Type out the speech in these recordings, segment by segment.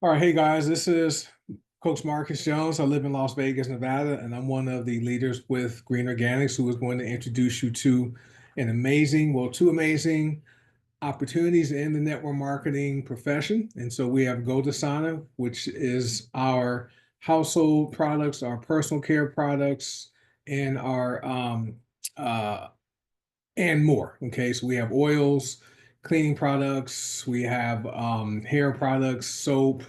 All right, hey guys, this is Coach Marcus Jones. I live in Las Vegas, Nevada, and I'm one of the leaders with Green Organics who is going to introduce you to two amazing opportunities in the network marketing profession. And so we have Goldasana, which is our household products, our personal care products, and our and more. Okay, so we have oils, cleaning products, we have hair products, soap,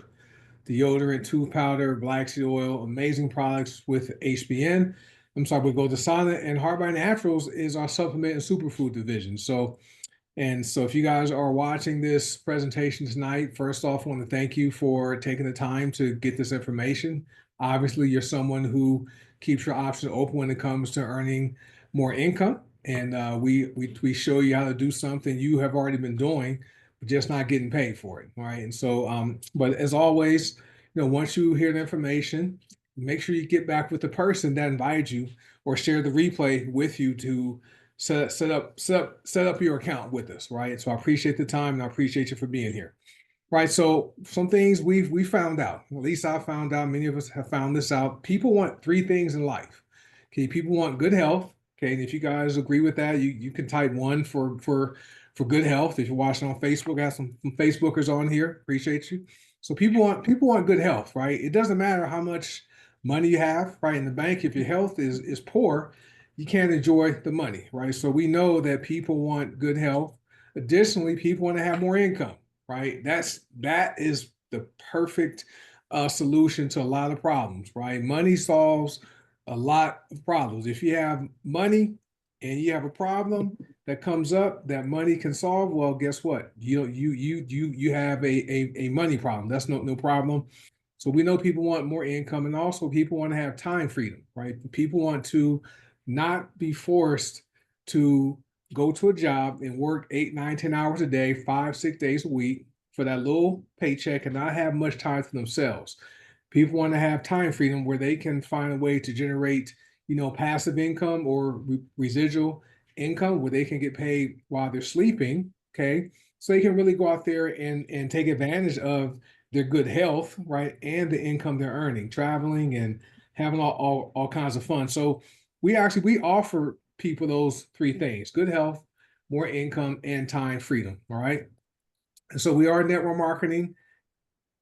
deodorant, tooth powder, black seed oil, amazing products with HBN. I'm sorry, we go to Sana, and Heart by Naturals is our supplement and superfood division. So if you guys are watching this presentation tonight, first off, I want to thank you for taking the time to get this information. Obviously, you're someone who keeps your options open when it comes to earning more income. And we show you how to do something you have already been doing, but just not getting paid for it. All right. And so, but as always, once you hear the information, make sure you get back with the person that invited you or share the replay with you to set up your account with us, right? So I appreciate the time and I appreciate you for being here. Right. So some things we found out, at least I found out, many of us have found this out. People want three things in life. Okay, people want good health. Okay, and if you guys agree with that, you can type one for good health. If you're watching on Facebook, I have some Facebookers on here. Appreciate you. So people want good health, right? It doesn't matter how much money you have, right, in the bank. If your health is poor, you can't enjoy the money, right? So we know that people want good health. Additionally, people want to have more income, right? That is the perfect solution to a lot of problems, right? Money solves a lot of problems. If you have money and you have a problem that comes up that money can solve, well, guess what? You have a money problem. That's no problem. So we know people want more income, and also people want to have time freedom, right? People want to not be forced to go to a job and work 8, 9, 10 hours a day, 5, 6 days a week for that little paycheck and not have much time for themselves. People want to have time freedom where they can find a way to generate, passive income or residual income where they can get paid while they're sleeping. Okay. So they can really go out there and take advantage of their good health, right? And the income they're earning, traveling and having all kinds of fun. So we offer people those three things: good health, more income, and time freedom. All right. And so we are a network marketing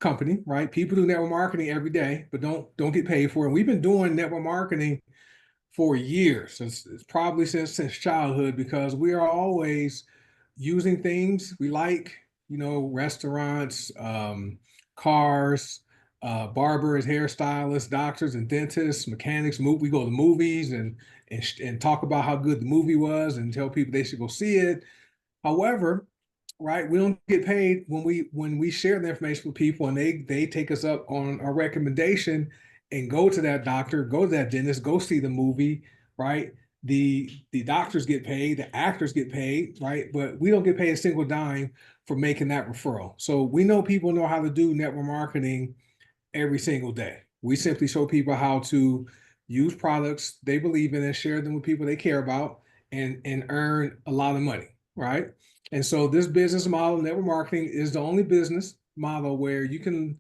company, right? People do network marketing every day, but don't get paid for it. And we've been doing network marketing for years, since it's probably since childhood, because we are always using things we like, restaurants, cars, barbers, hairstylists, doctors, and dentists, mechanics. We go to movies and talk about how good the movie was and tell people they should go see it. However, right, we don't get paid when we share the information with people and they take us up on our recommendation and go to that doctor, go to that dentist, go see the movie, right? The doctors get paid, the actors get paid, right? But we don't get paid a single dime for making that referral. So we know people know how to do network marketing every single day. We simply show people how to use products they believe in and share them with people they care about and earn a lot of money, right? And so this business model, network marketing, is the only business model where you can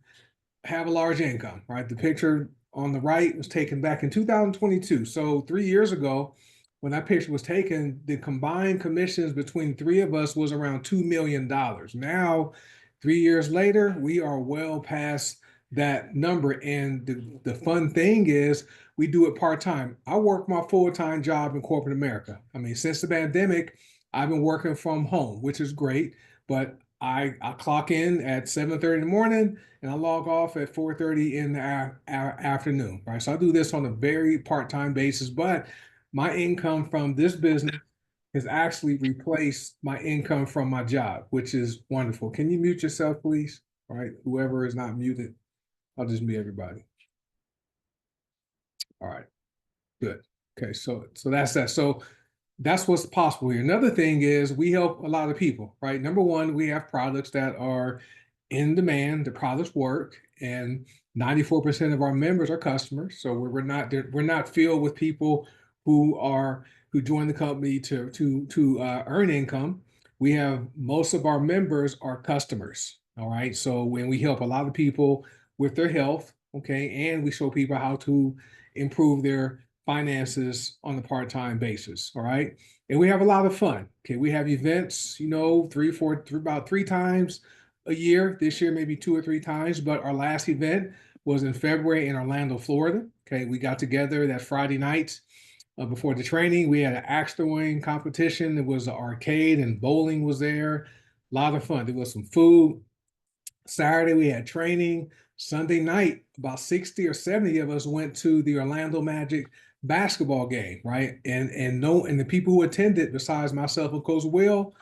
have a large income, right? The picture on the right was taken back in 2022. So 3 years ago, when that picture was taken, the combined commissions between three of us was around $2 million. Now, 3 years later, we are well past that number. And the fun thing is we do it part-time. I work my full-time job in corporate America. I mean, since the pandemic, I've been working from home, which is great, but I clock in at 7:30 in the morning and I log off at 4:30 in the afternoon, right? So I do this on a very part-time basis, but my income from this business has actually replaced my income from my job, which is wonderful. Can you mute yourself, please? All right, whoever is not muted, I'll just mute everybody. All right, good. Okay, so that's that. So that's what's possible here. Another thing is we help a lot of people, right? Number one, we have products that are in demand. The products work, and 94% of our members are customers. So we're not filled with people who join the company to earn income. We have most of our members are customers, All right. So when we help a lot of people with their health, okay, and we show people how to improve their finances on a part-time basis. All right. And we have a lot of fun. Okay. We have events, about three times a year. This year, maybe two or three times. But our last event was in February in Orlando, Florida. Okay. We got together that Friday night. Before the training, we had an axe throwing competition. There was an arcade and bowling was there. A lot of fun. There was some food. Saturday we had training. Sunday night, about 60 or 70 of us went to the Orlando Magic basketball game, right? And the people who attended, besides myself and Coach Will,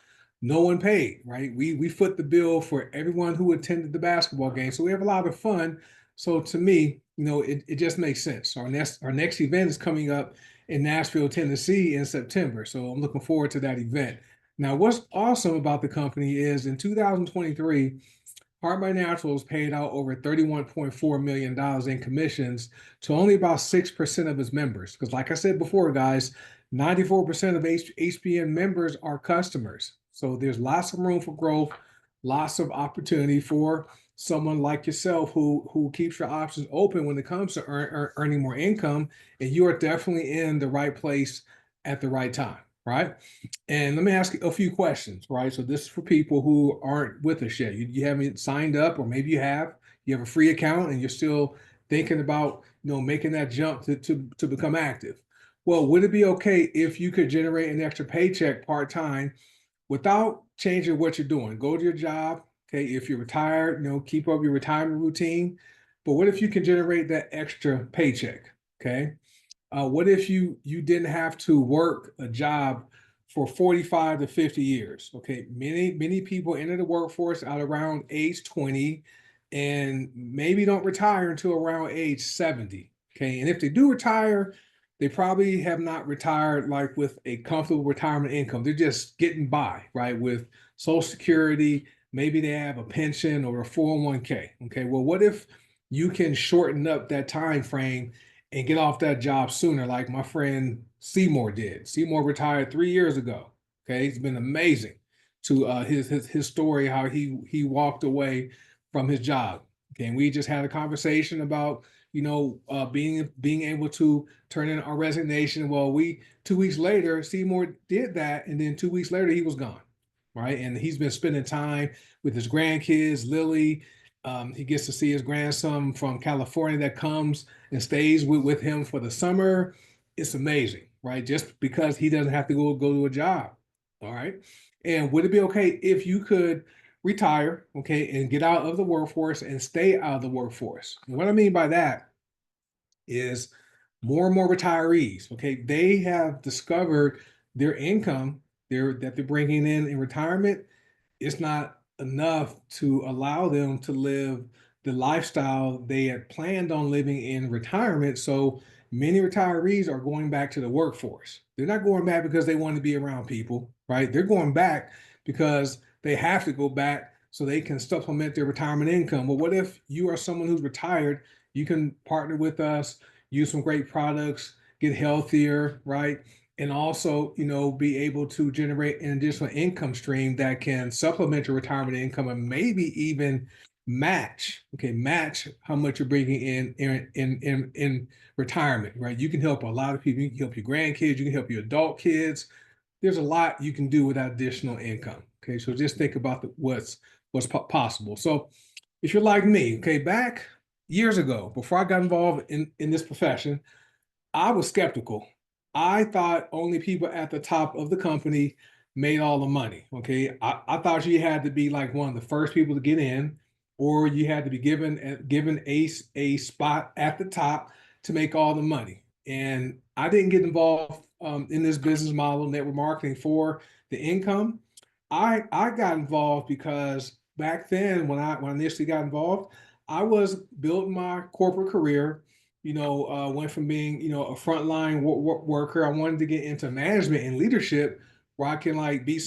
no one paid, right? We foot the bill for everyone who attended the basketball game. So we have a lot of fun. So to me, it just makes sense. Our next event is coming up in Nashville, Tennessee in September. So I'm looking forward to that event. Now, what's awesome about the company is in 2023, Heart by Naturals paid out over $31.4 million in commissions to only about 6% of its members. Because, like I said before, guys, 94% of HBN members are customers. So there's lots of room for growth, lots of opportunity for someone like yourself who keeps your options open when it comes to earning more income. And you are definitely in the right place at the right time, right? And let me ask you a few questions, right? So this is for people who aren't with us yet. You haven't signed up, or maybe you have a free account and you're still thinking about, making that jump to become active. Well, would it be okay if you could generate an extra paycheck part-time without changing what you're doing? Go to your job, okay? If you're retired, keep up your retirement routine. But what if you can generate that extra paycheck, okay? What if you didn't have to work a job for 45 to 50 years? Okay, many people enter the workforce at around age 20 and maybe don't retire until around age 70. Okay, and if they do retire, they probably have not retired like with a comfortable retirement income. They're just getting by, right? With Social Security, maybe they have a pension or a 401k. Okay, well, what if you can shorten up that time frame and get off that job sooner, like my friend Seymour did. Seymour retired 3 years ago. Okay, it's been amazing to his story, how he walked away from his job. Okay, and we just had a conversation about being able to turn in our resignation. Well, we 2 weeks later, Seymour did that, and then 2 weeks later he was gone, right? And he's been spending time with his grandkids, Lily. He gets to see his grandson from California that comes and stays with him for the summer. It's amazing, right? Just because he doesn't have to go to a job. All right. And would it be okay if you could retire, okay, and get out of the workforce and stay out of the workforce? And what I mean by that is more and more retirees, okay, they have discovered their income that they're bringing in retirement, it's not enough to allow them to live the lifestyle they had planned on living in retirement. So many retirees are going back to the workforce. They're not going back because they want to be around people, right? They're going back because they have to go back so they can supplement their retirement income. Well, what if you are someone who's retired? You can partner with us, use some great products, get healthier, right? And also, be able to generate an additional income stream that can supplement your retirement income and maybe even match how much you're bringing in retirement, right? You can help a lot of people. You can help your grandkids, you can help your adult kids. There's a lot you can do with that additional income. Okay, so just think about what's possible. So if you're like me, okay, back years ago, before I got involved in this profession, I was skeptical. I thought only people at the top of the company made all the money. Okay. I thought you had to be like one of the first people to get in, or you had to be given a spot at the top to make all the money. And I didn't get involved in this business model, network marketing for the income. I got involved because back then when I initially got involved, I was building my corporate career, went from being, a frontline worker. I wanted to get into management and leadership where I can like be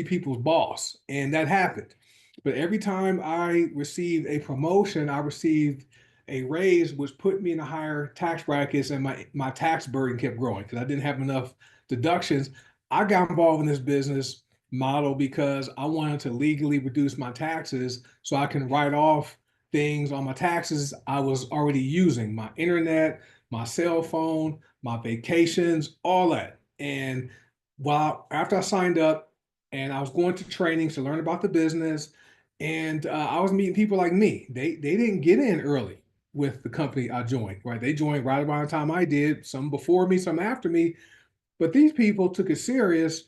people's boss. And that happened. But every time I received a promotion, I received a raise, which put me in a higher tax brackets, and my tax burden kept growing because I didn't have enough deductions. I got involved in this business model because I wanted to legally reduce my taxes so I can write off things on my taxes I was already using, my internet, my cell phone, my vacations, all that. And while after I signed up and I was going to trainings to learn about the business, and I was meeting people like me. They didn't get in early with the company I joined, right? They joined right around the time I did, some before me, some after me, but these people took it serious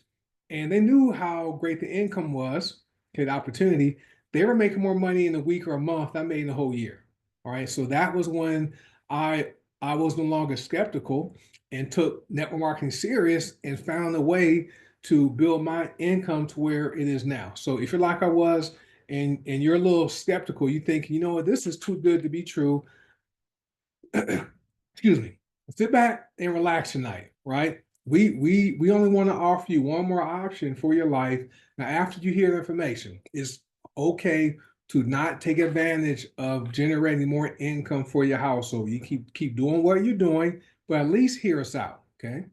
and they knew how great the income was, okay, the opportunity. They were making more money in a week or a month than I made in a whole year. All right. So that was when I I was no longer skeptical and took network marketing serious and found a way to build my income to where it is now. So if you're like I was and you're a little skeptical, you think, you know what, this is too good to be true. Excuse me, sit back and relax tonight, right? We only want to offer you one more option for your life. Now, after you hear the information, it's okay to not take advantage of generating more income for your household. You keep doing what you're doing, but at least hear us out, okay?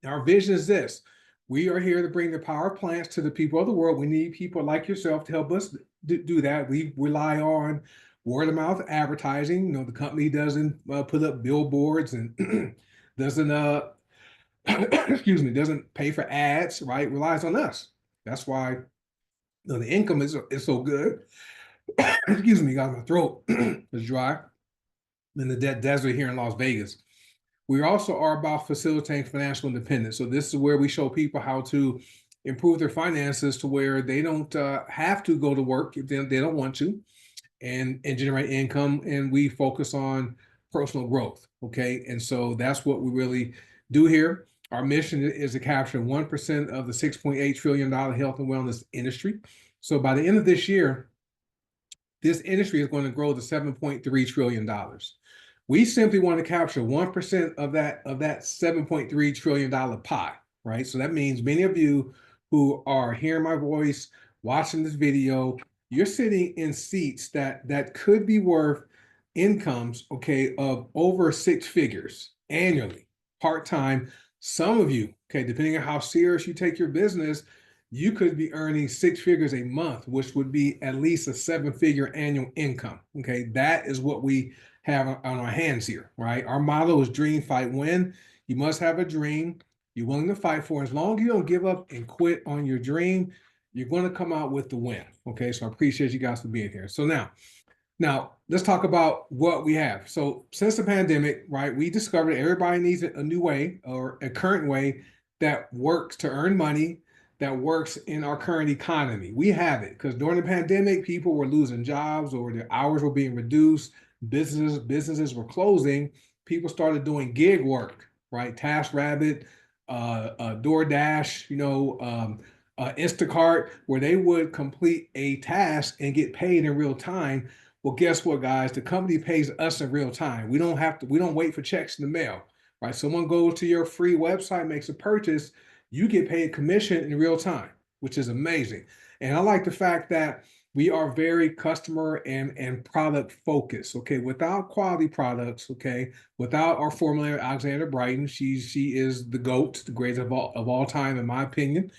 Our vision is this. We are here to bring the power of plants to the people of the world. We need people like yourself to help us do that. We rely on word of mouth advertising. You know, the company doesn't put up billboards and doesn't excuse me, doesn't pay for ads, right? Relies on us. That's why the income is so good. Excuse me, got my throat is dry in the desert here in Las Vegas. We also are about facilitating financial independence. So this is where we show people how to improve their finances to where they don't have to go to work if they don't want to, and generate income. And we focus on personal growth. Okay, and so that's what we really do here. Our mission is to capture 1% of the $6.8 trillion health and wellness industry. So by the end of this year, this industry is going to grow to $7.3 trillion. We simply want to capture 1% of that $7.3 trillion pie, right? So that means many of you who are hearing my voice, watching this video, you're sitting in seats that could be worth incomes, okay, of over six figures annually, part-time. Some of you, okay, depending on how serious you take your business, you could be earning six figures a month, which would be at least a seven-figure annual income. Okay, that is what we have on our hands here, right? Our motto is dream, fight, win. You must have a dream you're willing to fight for. As long as you don't give up and quit on your dream, you're going to come out with the win. Okay, so I appreciate you guys for being here. So now, let's talk about what we have. So, since the pandemic, right, we discovered everybody needs a new way or a current way that works to earn money, that works in our current economy. We have it because during the pandemic, people were losing jobs or their hours were being reduced, businesses were closing, people started doing gig work, right? TaskRabbit, DoorDash, Instacart, where they would complete a task and get paid in real time. Well, guess what, guys? The company pays us in real time. We don't wait for checks in the mail, right? Someone goes to your free website, makes a purchase, you get paid commission in real time, which is amazing. And I like the fact that we are very customer and product focused. Okay, without quality products, okay, without our formulator Alexander Brighton, she is the GOAT, the greatest of all time, in my opinion.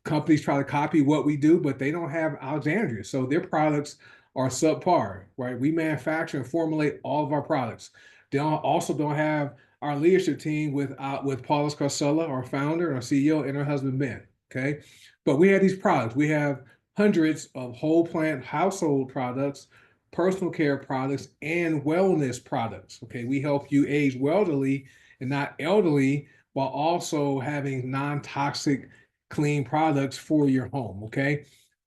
Companies try to copy what we do, but they don't have Alexandria, so their products are subpar, right? We manufacture and formulate all of our products. They also don't have our leadership team with Paula Scarcella, our founder and our CEO, and her husband Ben. Okay, but we have these products. We have hundreds of whole plant household products, personal care products, and wellness products. Okay, we help you age wealthily and not elderly while also having non-toxic, clean products for your home. Okay,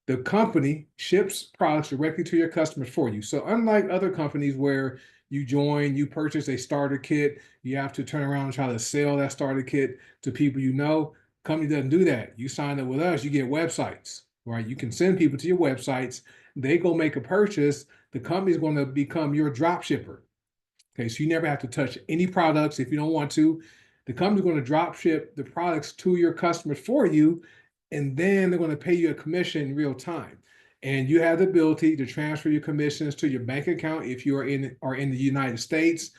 the company ships products directly to your customers for you. So unlike other companies where you purchase a starter kit, you have to turn around and try to sell that starter kit to people you know. Company doesn't do that. You sign up with us, you get websites, right? You can send people to your websites. They go make a purchase. The company's going to become your drop shipper. Okay, so you never have to touch any products if you don't want to. The company's going to drop ship the products to your customers for you, and then they're going to pay you a commission in real time. And you have the ability to transfer your commissions to your bank account if you are in the United States.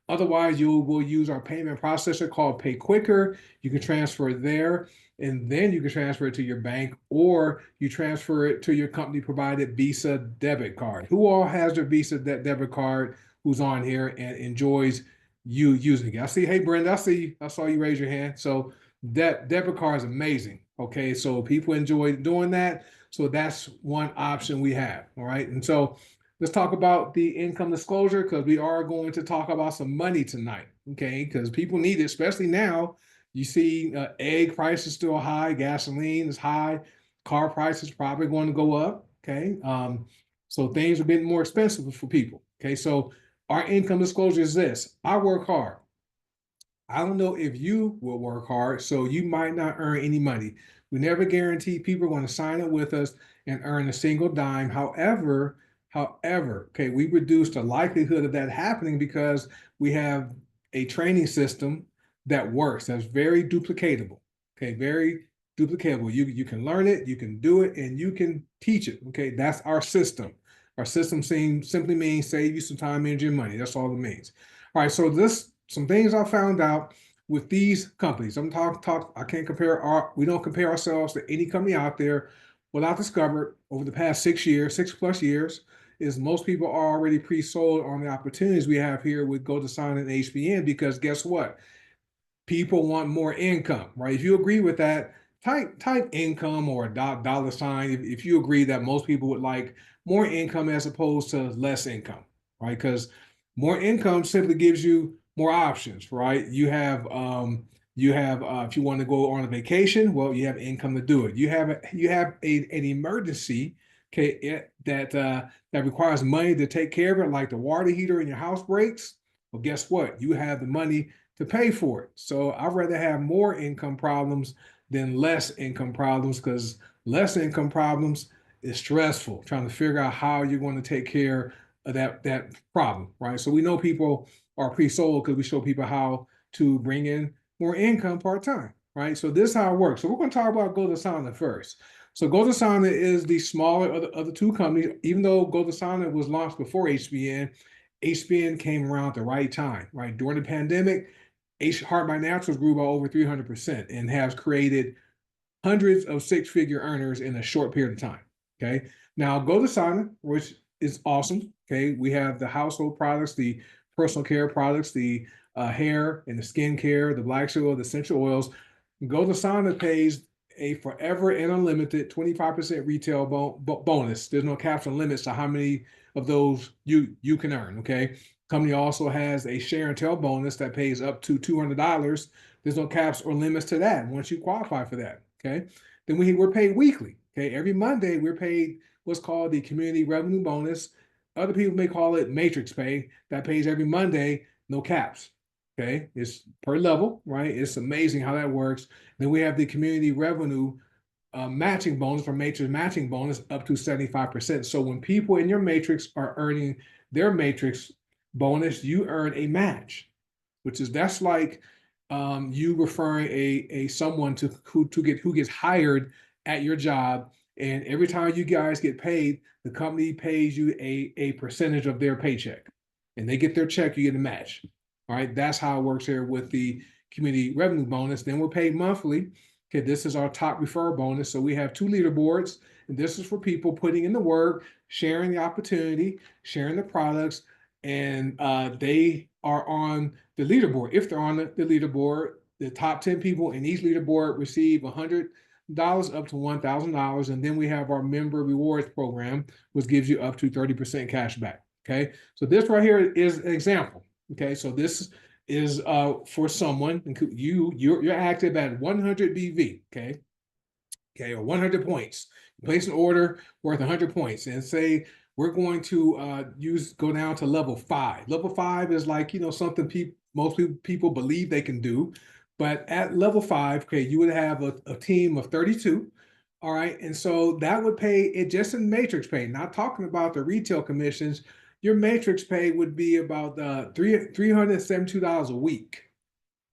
Otherwise, you will use our payment processor called Pay Quicker. You can transfer there. and then you can transfer it to your bank, or you transfer it to your company provided Visa debit card. Who all has their Visa debit card who's on here and enjoys you using it? I see, hey Brenda, I saw you raise your hand. So that debit card is amazing. Okay, so people enjoy doing that. So that's one option we have. All right, and so let's talk about the income disclosure, because we are going to talk about some money tonight. Okay, because people need it, especially now. You see, egg prices still high, gasoline is high, car prices probably going to go up. Okay, so things are getting more expensive for people. Okay, so our income disclosure is this: I work hard. I don't know if you will work hard, so you might not earn any money. We never guarantee people are going to sign up with us and earn a single dime. However, okay, we reduce the likelihood of that happening because we have a training system that works, that's very duplicatable. Okay, very duplicatable. You can learn it, you can do it, and you can teach it. Okay, that's our system. Our system simply means save you some time, energy, and money. That's all it means. All right, so this some things I found out with these companies. I can't we don't compare ourselves to any company out there. What I've discovered over the past 6 years, 6+ years, is most people are already pre-sold on the opportunities we have here with GoToSign and HBN, because guess what? People want more income, right? If you agree with that, type income or a dollar sign if you agree that most people would like more income as opposed to less income, right? Because more income simply gives you more options, right? You have if you want to go on a vacation, well, you have income to do it. An emergency, okay, that requires money to take care of it, like the water heater in your house breaks. Well, guess what? You have the money to pay for it. So I'd rather have more income problems than less income problems, because less income problems is stressful, trying to figure out how you're going to take care of that problem, right? So we know people are pre-sold because we show people how to bring in more income part-time, right? So this is how it works. So we're going to talk about GoToSign first. So GoToSign is the smaller of the two companies. Even though GoToSign was launched before HBN, HBN came around at the right time, right? During the pandemic, Heart by Naturals grew by over 300% and has created hundreds of six-figure earners in a short period of time. Okay. Now go to Sana, which is awesome. Okay. We have the household products, the personal care products, the hair and the skin care, the black oil, the essential oils. Go to Sana pays a forever and unlimited 25% retail bonus. There's no caps and limits to how many of those you can earn. Okay. Company also has a share and tell bonus that pays up to $200. There's no caps or limits to that once you qualify for that. Okay. Then we're paid weekly. Okay. Every Monday, we're paid what's called the community revenue bonus. Other people may call it matrix pay. That pays every Monday, no caps. Okay. It's per level, right? It's amazing how that works. Then we have the community revenue matching bonus, or matrix matching bonus, up to 75%. So when people in your matrix are earning their matrix bonus, you earn a match, that's like you referring a someone who gets hired at your job, and every time you guys get paid, the company pays you a percentage of their paycheck, and they get their check, you get a match. All right, that's how it works here with the community revenue bonus. Then we're paid monthly. Okay, this is our top referral bonus. So we have two leaderboards, and this is for people putting in the work, sharing the opportunity, sharing the products, and they are on the leaderboard. If they're on the leaderboard, the top 10 people in each leaderboard receive $100 up to $1,000. And then we have our member rewards program, which gives you up to 30% cash back. Okay, so this right here is an example. Okay, so this is for someone, you're active at 100 BV. Okay, or 100 points. You place an order worth 100 points, and say we're going to go down to level 5. Level 5 is like, something most people believe they can do, but at level 5, okay, you would have a team of 32. All right, and so that would pay it just in matrix pay, not talking about the retail commissions. Your matrix pay would be about $372 a week.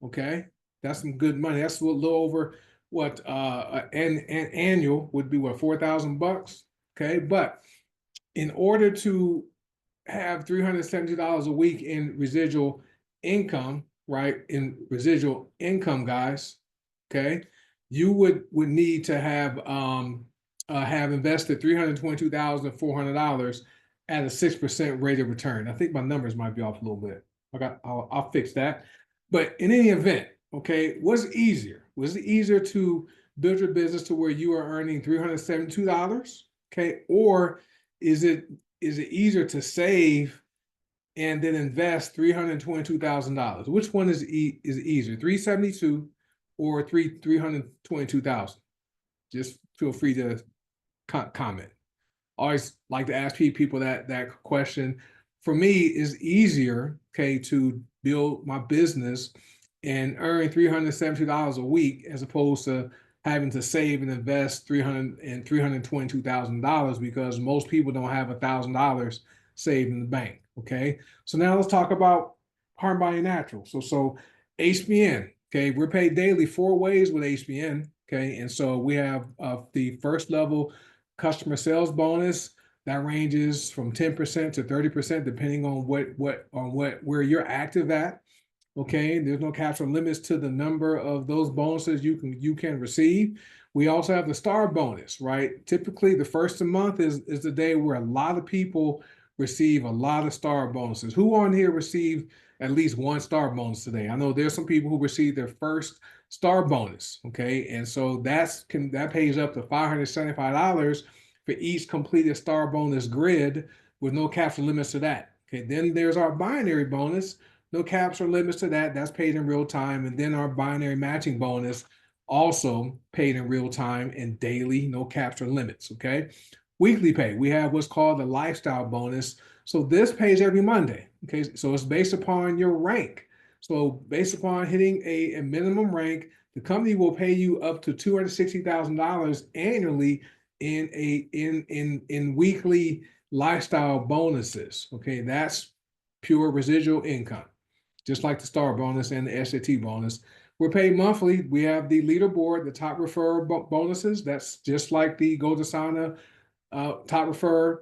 Okay, that's some good money. That's a little over what an annual would be, what, $4,000. Okay, but in order to have $370 a week in residual income, right? In residual income, guys. Okay, you would need to have invested $322,400 at a 6% rate of return. I think my numbers might be off a little bit. I'll fix that. But in any event, okay, what's easier? Was it easier to build your business to where you are earning $372? Okay, or is it easier to save and then invest $322,000? Which one is easier, 372 or 322,000? Just feel free to comment. Always like to ask people that question. For me, it's easier, okay, to build my business and earn $372 a week as opposed to having to save and invest $322,000 because most people don't have $1,000 saved in the bank. Okay, so now let's talk about Harm Body Natural. So HBN. Okay, we're paid daily 4 ways with HBN. Okay, and so we have the first level customer sales bonus that ranges from 10% to 30%, depending on where you're active at. Okay, there's no caps or limits to the number of those bonuses you can receive. We also have the star bonus, right? Typically, the first of the month is the day where a lot of people receive a lot of star bonuses. Who on here received at least one star bonus today? I know there's some people who received their first star bonus. Okay, and so that pays up to $575 for each completed star bonus grid with no caps or limits to that. Okay, then there's our binary bonus. No caps or limits to that. That's paid in real time. And then our binary matching bonus, also paid in real time and daily, no caps or limits. Okay. Weekly pay, we have what's called the lifestyle bonus. So this pays every Monday. Okay. So it's based upon your rank. So based upon hitting a minimum rank, the company will pay you up to $260,000 annually in weekly lifestyle bonuses. Okay. That's pure residual income, just like the star bonus and the SAT bonus. We're paid monthly. We have the leaderboard, the top referrer bonuses. That's just like the Go to Sauna top referrer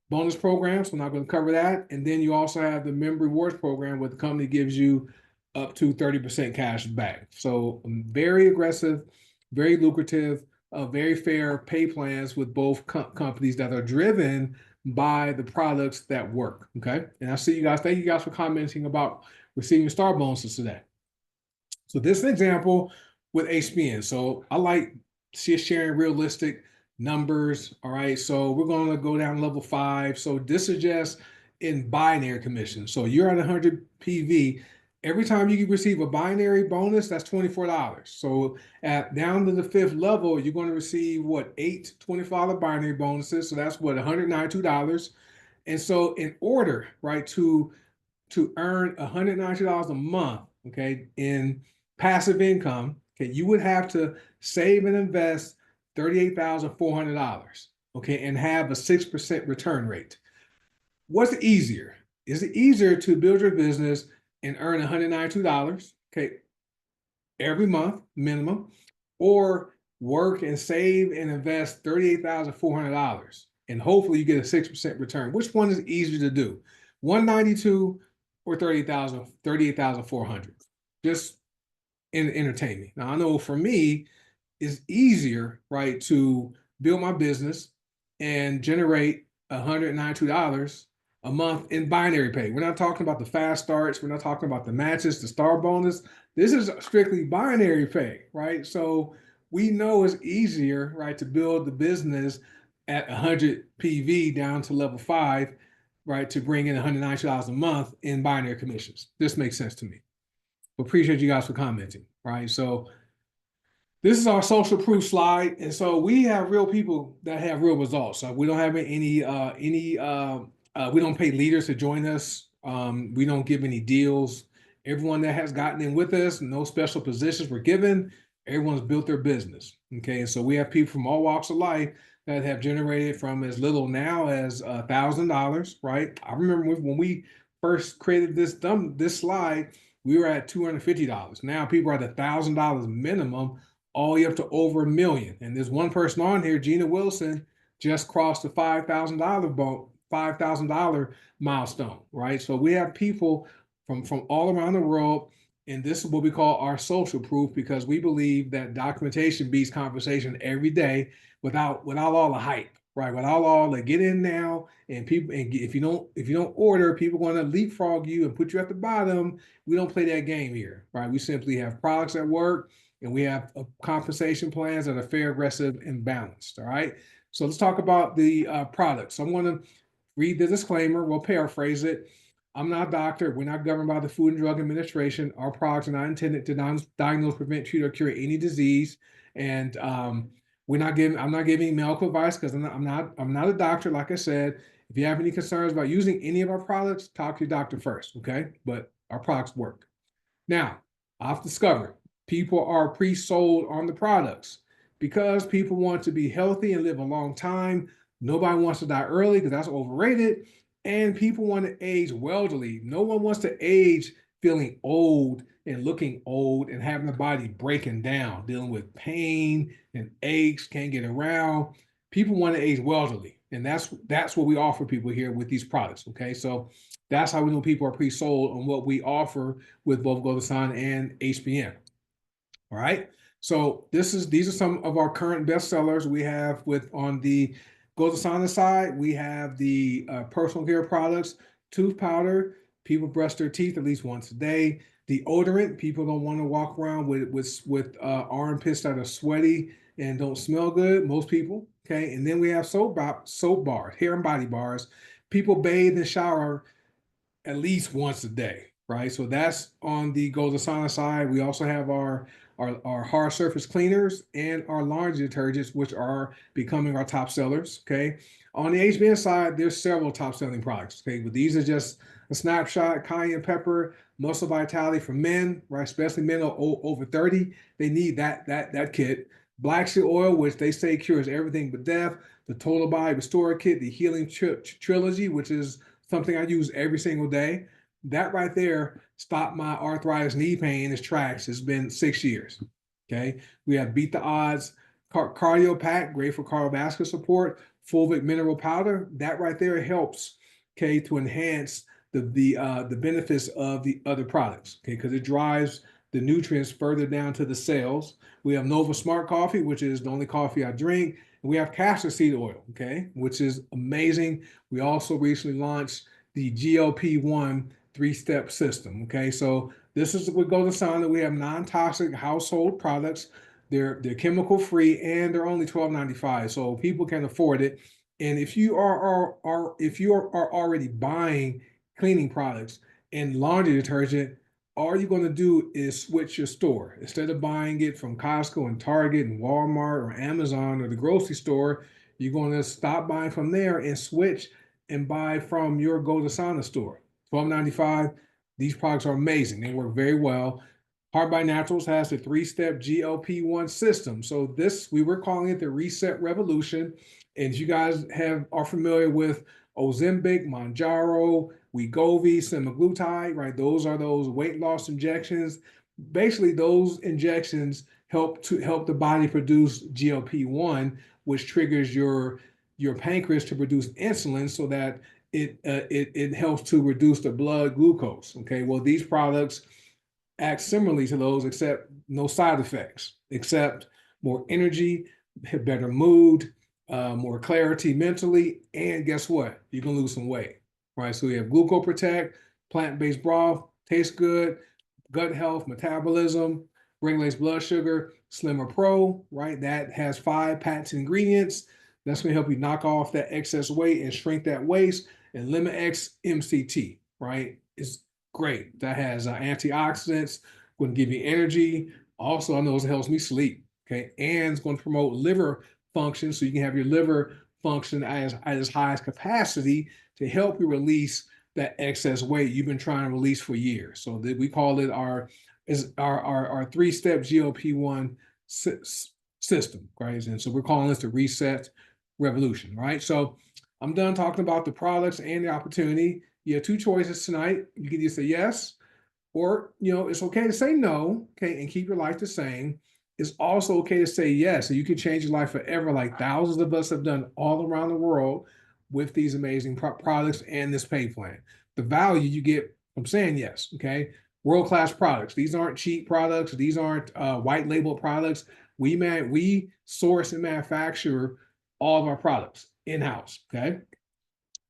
bonus program. So I'm not going to cover that. And then you also have the member rewards program where the company gives you up to 30% cash back. So very aggressive, very lucrative, very fair pay plans with both companies that are driven by the products that work. Okay. And I see you guys. Thank you guys for commenting about receiving star bonuses today. So this is an example with HBN. So I like sharing realistic numbers. All right. So we're going to go down level 5. So this is just in binary commission. So you're at 100 PV. Every time you receive a binary bonus, that's $24. So down to the 5th level, you're going to receive what, 8 $25 binary bonuses. So that's what, $192. And so in order, right, to earn $190 a month, okay, in passive income, okay, you would have to save and invest $38,400, okay, and have a 6% return rate. What's easier? Is it easier to build your business and earn $192, okay, every month minimum, or work and save and invest $38,400 and hopefully you get a 6% return? Which one is easier to do? 192 or 38,400? Just entertain me. Now I know for me, it's easier, right, to build my business and generate $192 a month in binary pay. We're not talking about the fast starts. We're not talking about the matches, the star bonus. This is strictly binary pay, right? So we know it's easier, right, to build the business at 100 PV down to level 5, right, to bring in $190 a month in binary commissions. This makes sense to me. Appreciate you guys for commenting, right? So this is our social proof slide, and so we have real people that have real results. So we don't have we don't pay leaders to join us. We don't give any deals. Everyone that has gotten in with us, no special positions were given. Everyone's built their business. Okay, and so we have people from all walks of life that have generated from as little now as $1,000. Right? I remember when we first created this slide, we were at $250. Now people are at $1,000 minimum, all the way up to over $1 million. And there's one person on here, Gina Wilson, just crossed the $5,000 milestone, right? So we have people from all around the world And this is what we call our social proof, because we believe that documentation beats conversation every day, without all the hype, right? Without all the get in now, and people, and if you don't order, people want to leapfrog you and put you at the bottom. We don't play that game here, right? We simply have products that work, and we have compensation plans that are fair, aggressive, and balanced. All right. So let's talk about the products. I'm going to read the disclaimer. We'll paraphrase it. I'm not a doctor. We're not governed by the Food and Drug Administration. Our products are not intended to diagnose, prevent, treat, or cure any disease. And we're not giving. I'm not giving medical advice, because I'm not a doctor. Like I said, if you have any concerns about using any of our products, talk to your doctor first. Okay, but our products work. Now, I've discovered people are pre-sold on the products because people want to be healthy and live a long time. Nobody wants to die early because that's overrated. And people want to age wealthily. No one wants to age feeling old and looking old and having the body breaking down, dealing with pain and aches, can't get around. People want to age wealthily. And that's what we offer people here with these products. Okay. So that's how we know people are pre-sold on what we offer with both Glutathione and HBN. All right. So these are some of our current bestsellers we have with on the Glutathione side. We have the personal care products, tooth powder. People brush their teeth at least once a day. Deodorant. People don't want to walk around with armpits that are sweaty and don't smell good. Most people. Okay. And then we have soap bars, hair and body bars. People bathe and shower at least once a day, right? So that's on the Goldasana side. We also have our hard surface cleaners and our laundry detergents, which are becoming our top sellers. Okay. On the HBN side, there's several top selling products. Okay, but these are just a snapshot. Cayenne pepper, muscle vitality for men, right? Especially men over 30, they need that kit. Black seed oil, which they say cures everything but death. The Total Body Restorer Kit, the Healing Trilogy, which is something I use every single day. That right there stopped my arthritis knee pain in its tracks. It's been 6 years. Okay. We have Beat the Odds Cardio Pack, great for cardiovascular support. Fulvic mineral powder. That right there helps, okay, to enhance the benefits of the other products. Okay, because it drives the nutrients further down to the cells. We have Nova Smart Coffee, which is the only coffee I drink. And we have castor seed oil, okay, which is amazing. We also recently launched the GLP-1 three-step system, okay? So this is what goes on that we have non-toxic household products. They're chemical free, and they're only $12.95, so people can afford it. And if you are already buying cleaning products and laundry detergent, all you're going to do is switch your store. Instead of buying it from Costco and Target and Walmart or Amazon or the grocery store, you're going to stop buying from there and switch and buy from your Goldasana store. $12.95. These products are amazing. They work very well. Heart by Naturals has the three-step GLP-1 system. So we were calling it the Reset Revolution. And you guys are familiar with Ozempic, Mounjaro, Wegovy, semaglutide, right? Those are those weight loss injections. Basically, those injections help the body produce GLP-1, which triggers your pancreas to produce insulin, so that it helps to reduce the blood glucose. Okay, well, these products act similarly to those, except no side effects, except more energy, better mood, more clarity mentally, and guess what? You can lose some weight, right? So we have GlucoProtect, plant-based broth, tastes good, gut health, metabolism, regulates blood sugar. Slimmer Pro, right? That has 5 patented ingredients. That's going to help you knock off that excess weight and shrink that waist. And Lemon X MCT, right? Is great. That has antioxidants, going to give you energy. Also, I know it helps me sleep. Okay, and it's going to promote liver function, so you can have your liver function at its highest capacity to help you release that excess weight you've been trying to release for years. So we call it our three-step GLP-1 system, right? And so we're calling this the Reset Revolution, right? So I'm done talking about the products and the opportunity. You have 2 choices tonight. You can either say yes, or it's okay to say no, okay, and keep your life the same. It's also okay to say yes, so you can change your life forever, like thousands of us have done all around the world with these amazing products and this pay plan. The value you get from saying yes, okay? world-class products. These aren't cheap products. These aren't white label products. We source and manufacture all of our products in-house. Okay.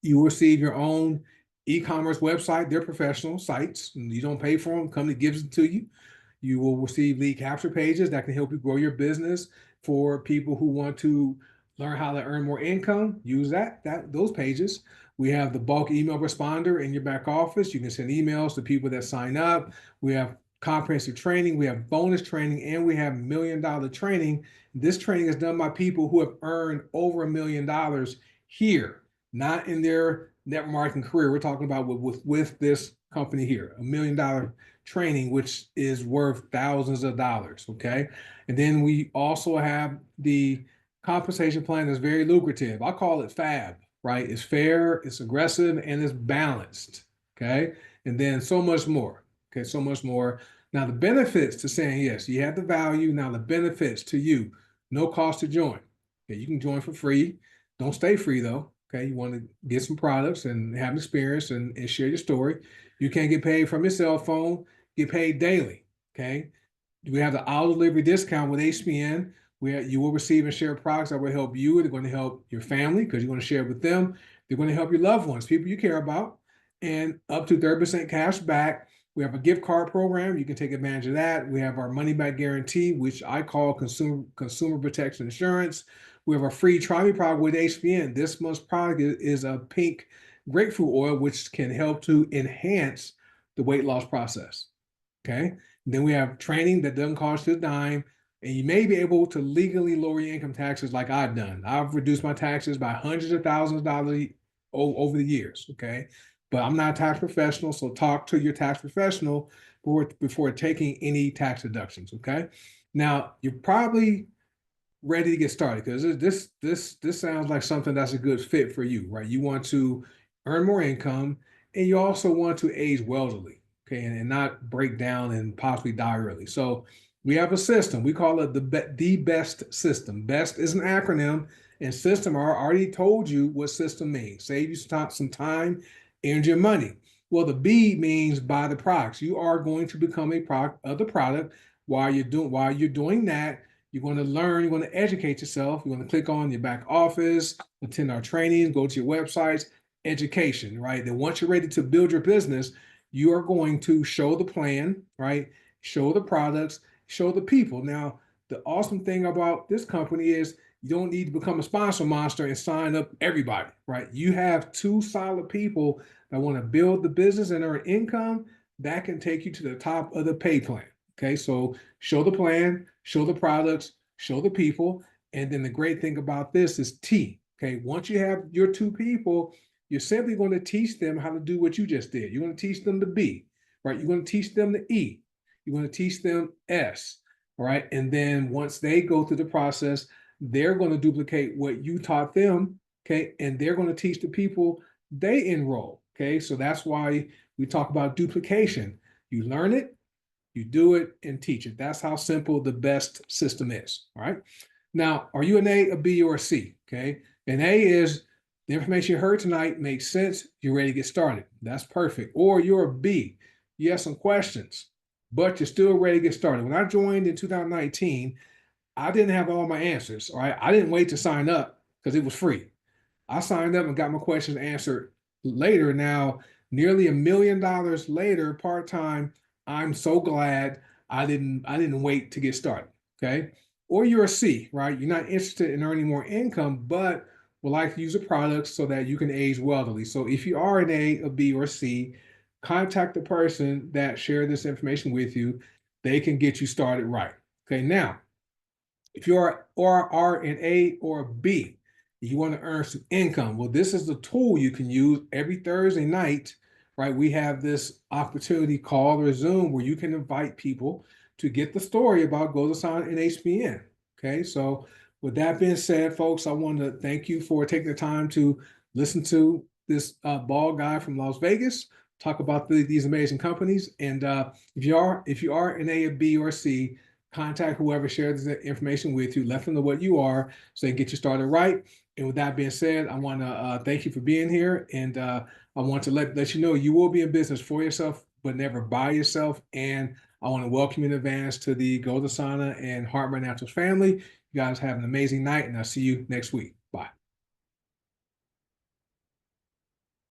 You will receive your own e-commerce website. They're professional sites. And you don't pay for them. Company gives it to you. You will receive lead capture pages that can help you grow your business. For people who want to learn how to earn more income, use those pages. We have the bulk email responder in your back office. You can send emails to people that sign up. We have comprehensive training. We have bonus training, and we have $1 million training. This training is done by people who have earned over $1 million here, not in their network marketing career. We're talking about with this company here, $1 million training, which is worth thousands of dollars. Okay. And then we also have the compensation plan that's very lucrative. I call it FAB, right? It's fair, it's aggressive, and it's balanced. Okay. And then so much more. Okay. So much more. Now, the benefits to saying yes, you have the value. Now, the benefits to you, no cost to join. Okay. You can join for free. Don't stay free though. Okay. You want to get some products and have experience and share your story. You can't get paid from your cell phone, get paid daily. Okay. We have the auto delivery discount with HPN, where you will receive and share products that will help you. They're going to help your family because you're going to share it with them. They're going to help your loved ones, people you care about, and up to 30% cash back. We have a gift card program. You can take advantage of that. We have our money back guarantee, which I call consumer protection insurance. We have a free try me product with HPN. This month's product is a pink grapefruit oil, which can help to enhance the weight loss process. Okay. Then we have training that doesn't cost you a dime, and you may be able to legally lower your income taxes like I've done. I've reduced my taxes by hundreds of thousands of dollars over the years. Okay. But I'm not a tax professional, so talk to your tax professional before taking any tax deductions. Okay. Now, you're probably ready to get started because this sounds like something that's a good fit for you, right? You want to earn more income, and you also want to age wealthily, okay, and not break down and possibly die early. So we have a system. We call it the best system. Best is an acronym, and system, I already told you what system means. Save you some time, energy, and money. Well, the B means buy the products. You are going to become a product of the product. While you're doing that, you're going to learn, you're going to educate yourself. You're going to click on your back office, attend our trainings, go to your websites, education, right? Then once you're ready to build your business, you are going to show the plan, right? Show the products, show the people. Now, the awesome thing about this company is you don't need to become a sponsor monster and sign up everybody, right? You have two solid people that want to build the business and earn income that can take you to the top of the pay plan. Okay, so show the plan, show the products, show the people. And then the great thing about this is T. Okay, once you have your two people, you're simply going to teach them how to do what you just did. You're going to teach them the B, right? You're going to teach them the E. You're going to teach them S, all right? And then once they go through the process, they're going to duplicate what you taught them, okay? And they're going to teach the people they enroll, okay? So that's why we talk about duplication. You learn it, you do it, and teach it. That's how simple the best system is, all right? Now, are you an A, a B, or a C, okay? An A is the information you heard tonight makes sense. You're ready to get started. That's perfect. Or you're a B. You have some questions, but you're still ready to get started. When I joined in 2019, I didn't have all my answers, all right? I didn't wait to sign up because it was free. I signed up and got my questions answered later. Now, nearly $1 million later, part-time, I'm so glad I didn't wait to get started. Okay. Or you're a C, right? You're not interested in earning more income, but would like to use a product so that you can age wealthily. So if you are an A, a B, or a C, contact the person that shared this information with you. They can get you started right. Okay. Now, if you are an A or a B, you want to earn some income. Well, this is the tool you can use every Thursday night, right? We have this opportunity call or Zoom where you can invite people to get the story about Gold Sign and HPN. Okay, so with that being said, folks, I want to thank you for taking the time to listen to this bald guy from Las Vegas talk about these amazing companies. And if you are an A, a B, or a C, contact whoever shared this information with you. Let them know what you are so they can get you started right. And with that being said, I want to thank you for being here. And I want to let you know you will be in business for yourself but never by yourself. And I want to welcome you in advance to the Golden Sauna and Heartburn Naturals family. You guys have an amazing night, and I'll see you next week.